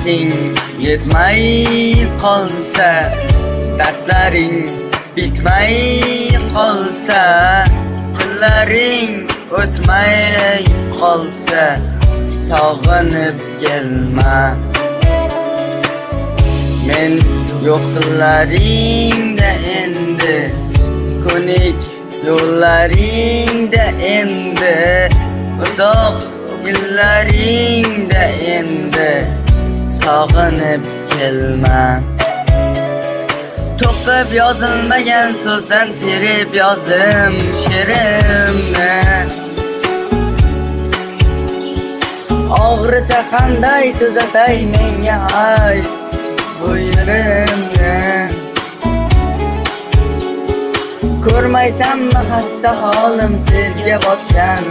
nafasing yetmay qolsa, dardlaring bitmay qolsa, kunlaring o'tmay qolsa, sog'inib kelma. Men yo'qdilaringda endi, ko'nik yo'llaringda endi, uzoq yillaringda endi, sog'inib kelma. To'qib yozilmagan so'zdan terib yozdim she'rimni. Og'risa qanday tuzatay menga ayt bu yerimni. Ko'rmaysanmi xasta holim, terga botgan